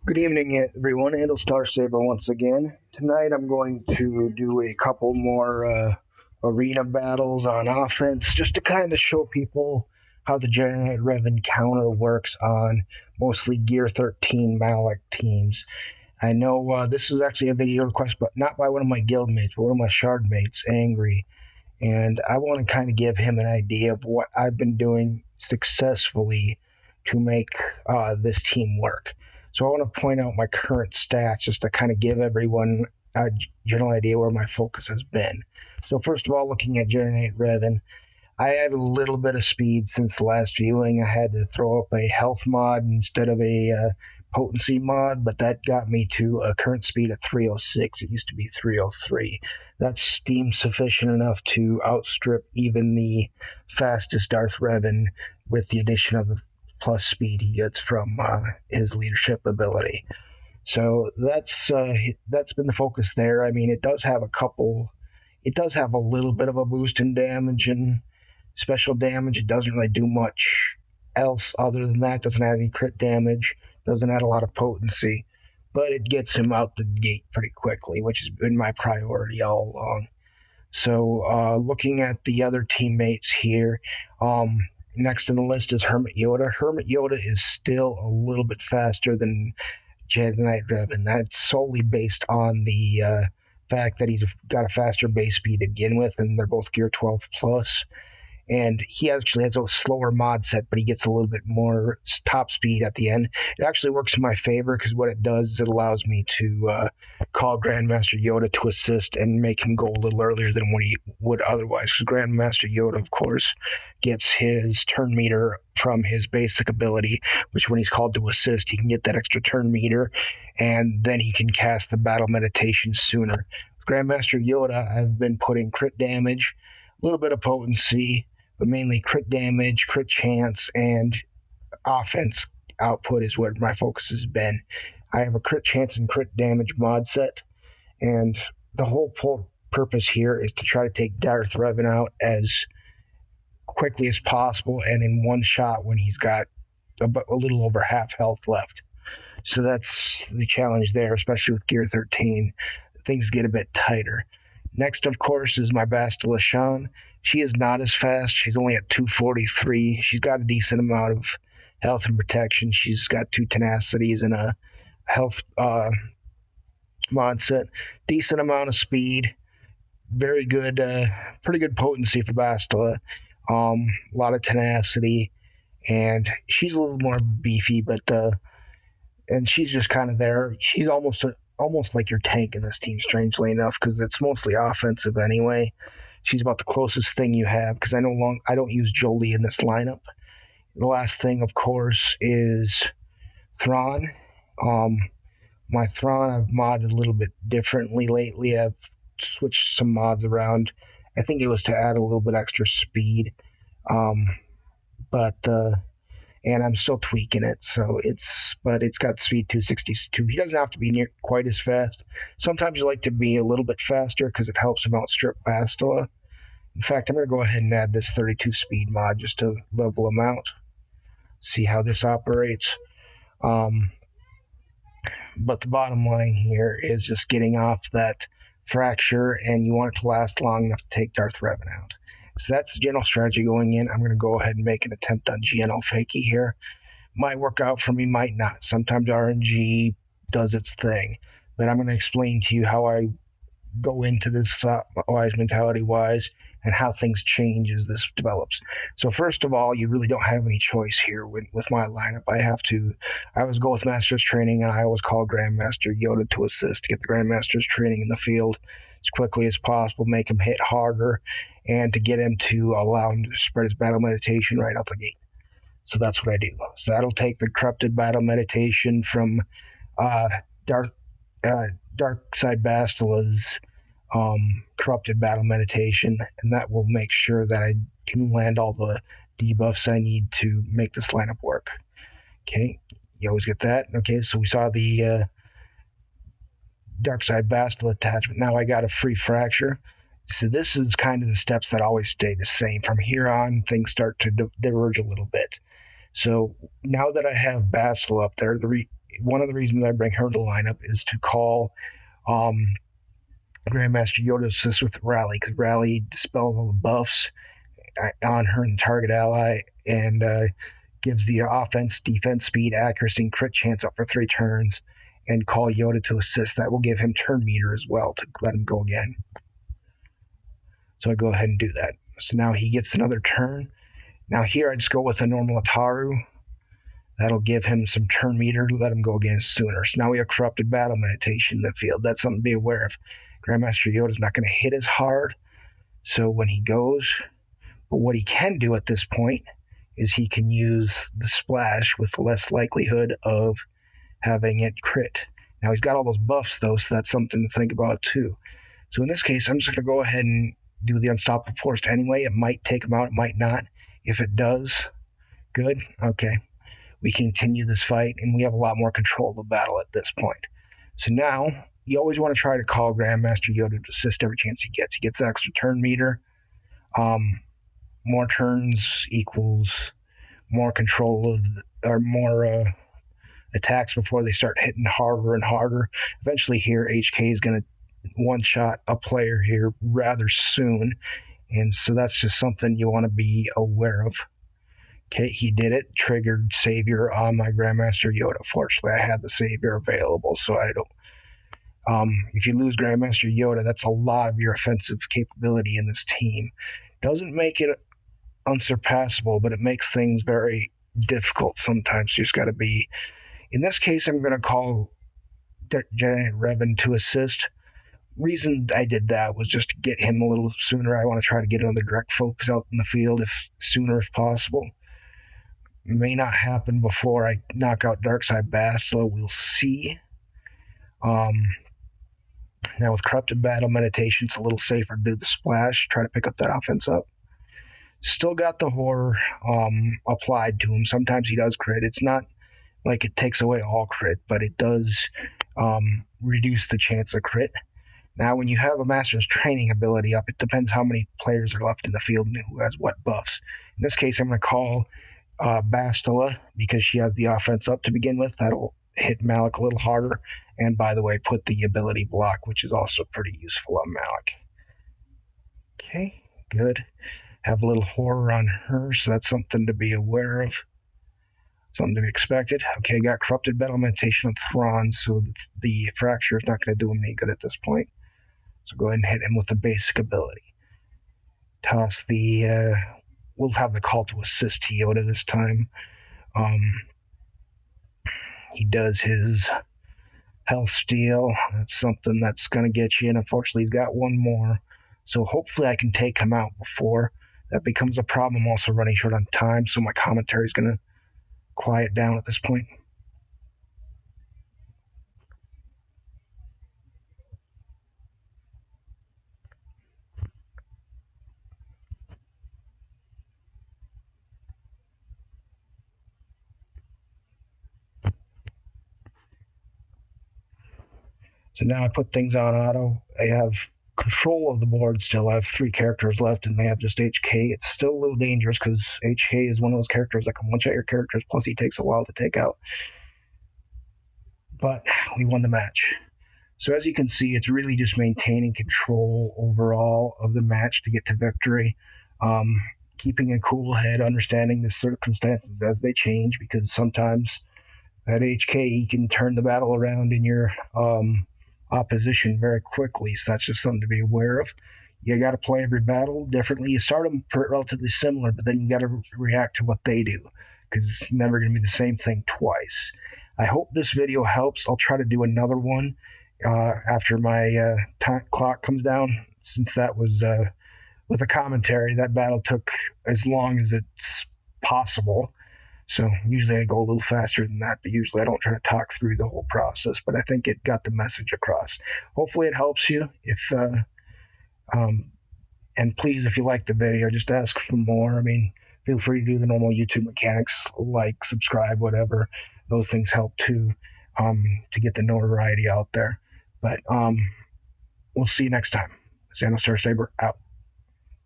Good evening, everyone. Handle Star Saber once again. Tonight, I'm going to do a couple more arena battles on offense, just to kind of show people how the Generate Rev encounter works on mostly Gear 13 Malak teams. I know this is actually a video request, but not by one of my guild mates, but one of my shard mates, Angry. And I want to kind of give him an idea of what I've been doing successfully to make this team work. So I want to point out my current stats just to kind of give everyone a general idea where my focus has been. So first of all, looking at Generate Revan, I had a little bit of speed since the last viewing. I had to throw up a health mod instead of a potency mod, but that got me to a current speed of 306. It used to be 303. That's deemed sufficient enough to outstrip even the fastest Darth Revan with the addition of the plus speed he gets from his leadership ability. So that's been the focus there. I mean, it does have a little bit of a boost in damage and special damage. It doesn't really do much else other than that. Doesn't add any crit damage. Doesn't add a lot of potency, but it gets him out the gate pretty quickly, which has been my priority all along. So looking at the other teammates here, next on the list is Hermit Yoda. Hermit Yoda is still a little bit faster than Jedi Revan. That's solely based on the fact that he's got a faster base speed to begin with, and they're both Gear 12 plus. And he actually has a slower mod set, but he gets a little bit more top speed at the end. It actually works in my favor because what it does is it allows me to call Grandmaster Yoda to assist and make him go a little earlier than what he would otherwise. Because Grandmaster Yoda, of course, gets his turn meter from his basic ability, which when he's called to assist, he can get that extra turn meter, and then he can cast the battle meditation sooner. With Grandmaster Yoda, I've been putting crit damage, a little bit of potency, but mainly crit damage, crit chance, and offense output is what my focus has been. I have a crit chance and crit damage mod set, and the whole purpose here is to try to take Darth Revan out as quickly as possible and in one shot when he's got a little over half health left. So that's the challenge there, especially with Gear 13. Things get a bit tighter. Next, of course, is my Bastila Shan. She is not as fast. She's only at 243. She's got a decent amount of health and protection. She's got 2 tenacities and a health mod set. Decent amount of speed. Very good, pretty good potency for Bastila. A lot of tenacity. And she's a little more beefy, but and she's just kind of there. She's almost like your tank in this team, strangely enough, because it's mostly offensive anyway. She's about the closest thing you have, because I don't use Jolie in this lineup. The last thing, of course, is Thrawn. My Thrawn I've modded a little bit differently lately. I've switched some mods around. I think it was to add a little bit extra speed, and I'm still tweaking it. But it's got speed 262. He doesn't have to be near quite as fast. Sometimes you like to be a little bit faster because it helps him outstrip Bastila. In fact, I'm going to go ahead and add this 32 speed mod just to level him out. See how this operates. But the bottom line here is just getting off that fracture, and you want it to last long enough to take Darth Revan out. So that's the general strategy going in. I'm going to go ahead and make an attempt on GNL Fakey here. Might work out for me, might not. Sometimes RNG does its thing. But I'm going to explain to you how I go into this thought-wise, mentality-wise, and how things change as this develops. So first of all, you really don't have any choice here with my lineup. I always go with Master's Training, and I always call Grandmaster Yoda to assist to get the Grandmaster's Training in the field as quickly as possible, make him hit harder, and to get him to allow him to spread his battle meditation right out the gate. So that's what I do. So that'll take the corrupted battle meditation from Dark Side Bastila's corrupted battle meditation, and that will make sure that I can land all the debuffs I need to make this lineup work. Okay, you always get that. Okay, so we saw the Dark Side Bastila attachment. Now I got a free fracture. So this is kind of the steps that always stay the same. From here on, things start to diverge a little bit. So now that I have Bastila up there, one of the reasons I bring her to the lineup is to call Grandmaster Yoda to assist with Rally, because Rally dispels all the buffs on her and the target ally, and gives the offense, defense, speed, accuracy, and crit chance up for 3 turns, and call Yoda to assist. That will give him turn meter as well to let him go again. So I go ahead and do that. So now he gets another turn. Now here I just go with a normal Ataru. That'll give him some turn meter to let him go again sooner. So now we have Corrupted Battle Meditation in the field. That's something to be aware of. Grandmaster Yoda's not going to hit as hard, so when he goes, but what he can do at this point is he can use the splash with less likelihood of having it crit. Now he's got all those buffs though, so that's something to think about too. So in this case, I'm just going to go ahead and do the Unstoppable Force anyway. It might take him out, it might not. If it does, good. Okay. We continue this fight, and we have a lot more control of the battle at this point. So now, you always want to try to call Grandmaster Yoda to assist every chance he gets. He gets extra turn meter. More turns equals more control of, or more attacks before they start hitting harder and harder. Eventually here, HK is going to one-shot a player here rather soon, and so that's just something you want to be aware of. Okay, he did it, triggered Savior on my Grandmaster Yoda. Fortunately, I had the Savior available, so I don't... if you lose Grandmaster Yoda, that's a lot of your offensive capability in this team. Doesn't make it unsurpassable, but it makes things very difficult sometimes. You just got to be... In this case, I'm going to call Giant Revan to assist. Reason I did that was just to get him a little sooner. I want to try to get another direct focus out in the field if sooner as possible. May not happen before I knock out Darkside Bastila. We'll see. Now with Corrupted Battle Meditation, it's a little safer to do the splash, try to pick up that offense up. Still got the horror applied to him. Sometimes he does crit. It's not like it takes away all crit, but it does reduce the chance of crit. Now, when you have a Master's Training ability up, it depends how many players are left in the field and who has what buffs. In this case, I'm going to call Bastila because she has the offense up to begin with. That'll hit Malak a little harder. And by the way, put the ability block, which is also pretty useful on Malak. Okay, good. Have a little horror on her, so that's something to be aware of. Something to be expected. Okay, got Corrupted Battle Meditation on Thrawn, so the Fracture is not going to do him any good at this point. So go ahead and hit him with the basic ability. Toss the... we'll have the call to assist Yoda this time. He does his Health Steal. That's something that's going to get you, and unfortunately he's got one more. So hopefully I can take him out before that becomes a problem. I'm also running short on time, so my commentary is going to quiet down at this point. So now I put things on auto. I have control of the board still. I have 3 characters left, and they have just HK. It's still a little dangerous because HK is one of those characters that can one-shot your characters, plus he takes a while to take out. But we won the match. So as you can see, it's really just maintaining control overall of the match to get to victory. Keeping a cool head, understanding the circumstances as they change, because sometimes that HK can turn the battle around in your opposition very quickly, so that's just something to be aware of. You got to play every battle differently. You start them relatively similar, but then you got to react to what they do, because it's never going to be the same thing twice. I hope this video helps. I'll try to do another one after my clock comes down, since that was with a commentary. That battle took as long as it's possible. So usually I go a little faster than that, but usually I don't try to talk through the whole process. But I think it got the message across. Hopefully it helps you. And please, if you like the video, just ask for more. I mean, feel free to do the normal YouTube mechanics, like, subscribe, whatever. Those things help too, to get the notoriety out there. But we'll see you next time. Star Saber out.